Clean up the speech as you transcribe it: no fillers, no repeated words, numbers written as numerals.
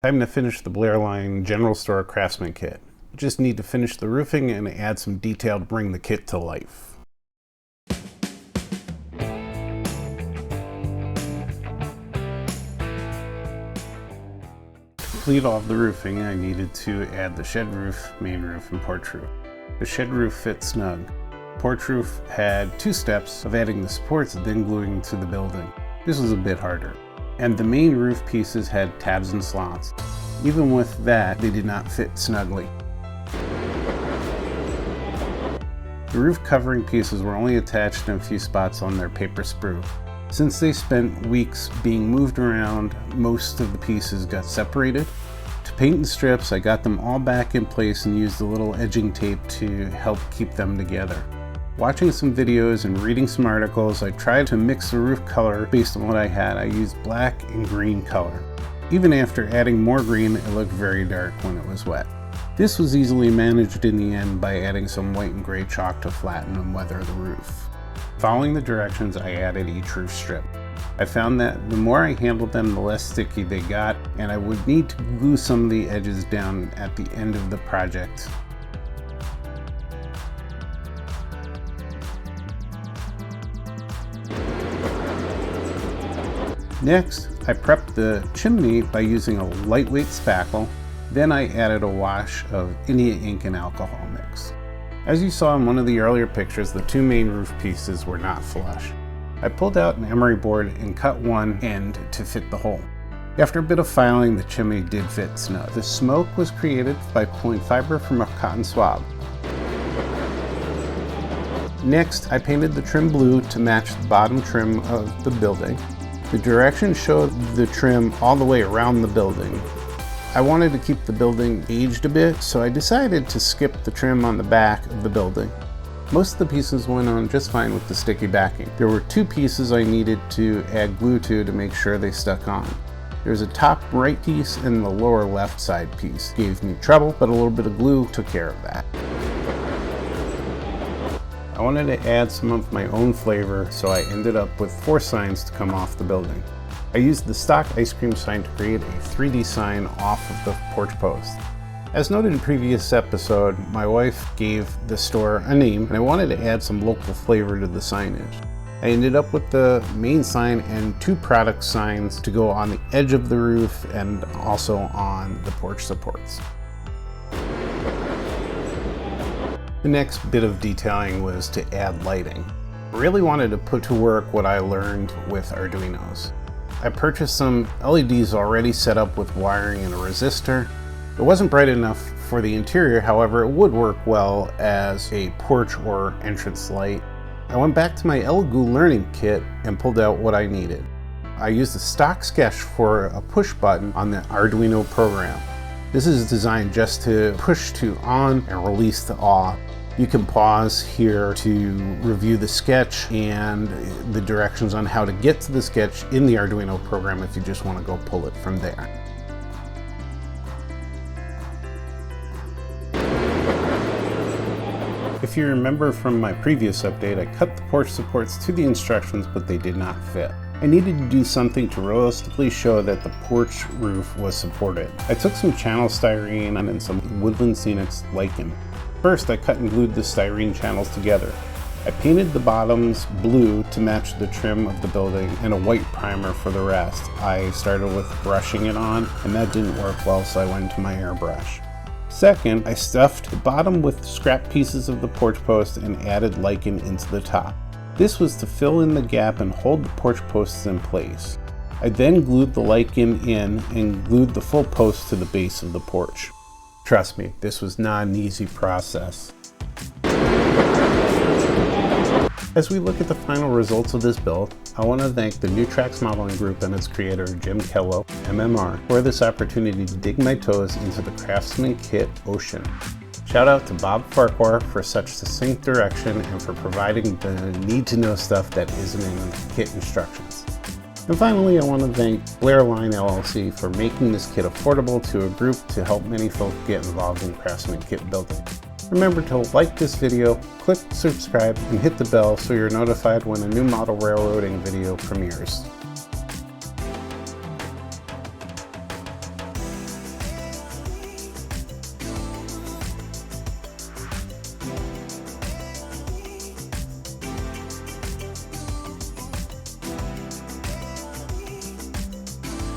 Time to finish the Blair Line General Store Craftsman kit. You just need to finish the roofing and add some detail to bring the kit to life. To complete all of the roofing, I needed to add the shed roof, main roof, and porch roof. The shed roof fit snug. The porch roof had 2 steps of adding the supports and then gluing to the building. This was a bit harder. And the main roof pieces had tabs and slots. Even with that, they did not fit snugly. The roof covering pieces were only attached in a few spots on their paper sprue. Since they spent weeks being moved around, most of the pieces got separated. To paint the strips, I got them all back in place and used a little edging tape to help keep them together. Watching some videos and reading some articles, I tried to mix the roof color based on what I had. I used black and green color. Even after adding more green, it looked very dark when it was wet. This was easily managed in the end by adding some white and gray chalk to flatten and weather the roof. Following the directions, I added each roof strip. I found that the more I handled them, the less sticky they got, and I would need to glue some of the edges down at the end of the project. Next, I prepped the chimney by using a lightweight spackle. Then I added a wash of India ink and alcohol mix. As you saw in one of the earlier pictures, the 2 main roof pieces were not flush. I pulled out an emery board and cut one end to fit the hole. After a bit of filing, the chimney did fit snug. The smoke was created by pulling fiber from a cotton swab. Next, I painted the trim blue to match the bottom trim of the building. The directions showed the trim all the way around the building. I wanted to keep the building aged a bit, so I decided to skip the trim on the back of the building. Most of the pieces went on just fine with the sticky backing. There were 2 pieces I needed to add glue to make sure they stuck on. There's a top right piece and the lower left side piece. Gave me trouble, but a little bit of glue took care of that. I wanted to add some of my own flavor, so I ended up with 4 signs to come off the building. I used the stock ice cream sign to create a 3D sign off of the porch post. As noted in a previous episode, my wife gave the store a name and I wanted to add some local flavor to the signage. I ended up with the main sign and 2 product signs to go on the edge of the roof and also on the porch supports. The next bit of detailing was to add lighting. I really wanted to put to work what I learned with Arduinos. I purchased some LEDs already set up with wiring and a resistor. It wasn't bright enough for the interior, however, it would work well as a porch or entrance light. I went back to my Elegoo learning kit and pulled out what I needed. I used a stock sketch for a push button on the Arduino program. This is designed just to push to on and release to off. You can pause here to review the sketch and the directions on how to get to the sketch in the Arduino program if you just want to go pull it from there. If you remember from my previous update, I cut the porch supports to the instructions, but they did not fit. I needed to do something to realistically show that the porch roof was supported. I took some channel styrene and some Woodland Scenics lichen. First, I cut and glued the styrene channels together. I painted the bottoms blue to match the trim of the building and a white primer for the rest. I started with brushing it on, and that didn't work well, so I went to my airbrush. Second, I stuffed the bottom with scrap pieces of the porch post and added lichen into the top. This was to fill in the gap and hold the porch posts in place. I then glued the lichen in and glued the full post to the base of the porch. Trust me, this was not an easy process. As we look at the final results of this build, I want to thank the New Tracks Modeling Group and its creator, Jim Kello, MMR, for this opportunity to dig my toes into the Craftsman kit ocean. Shout out to Bob Farquhar for such succinct direction and for providing the need-to-know stuff that isn't in kit instructions. And finally, I want to thank Blair Line LLC for making this kit affordable to a group to help many folk get involved in Craftsman kit building. Remember to like this video, click subscribe, and hit the bell so you're notified when a new model railroading video premieres.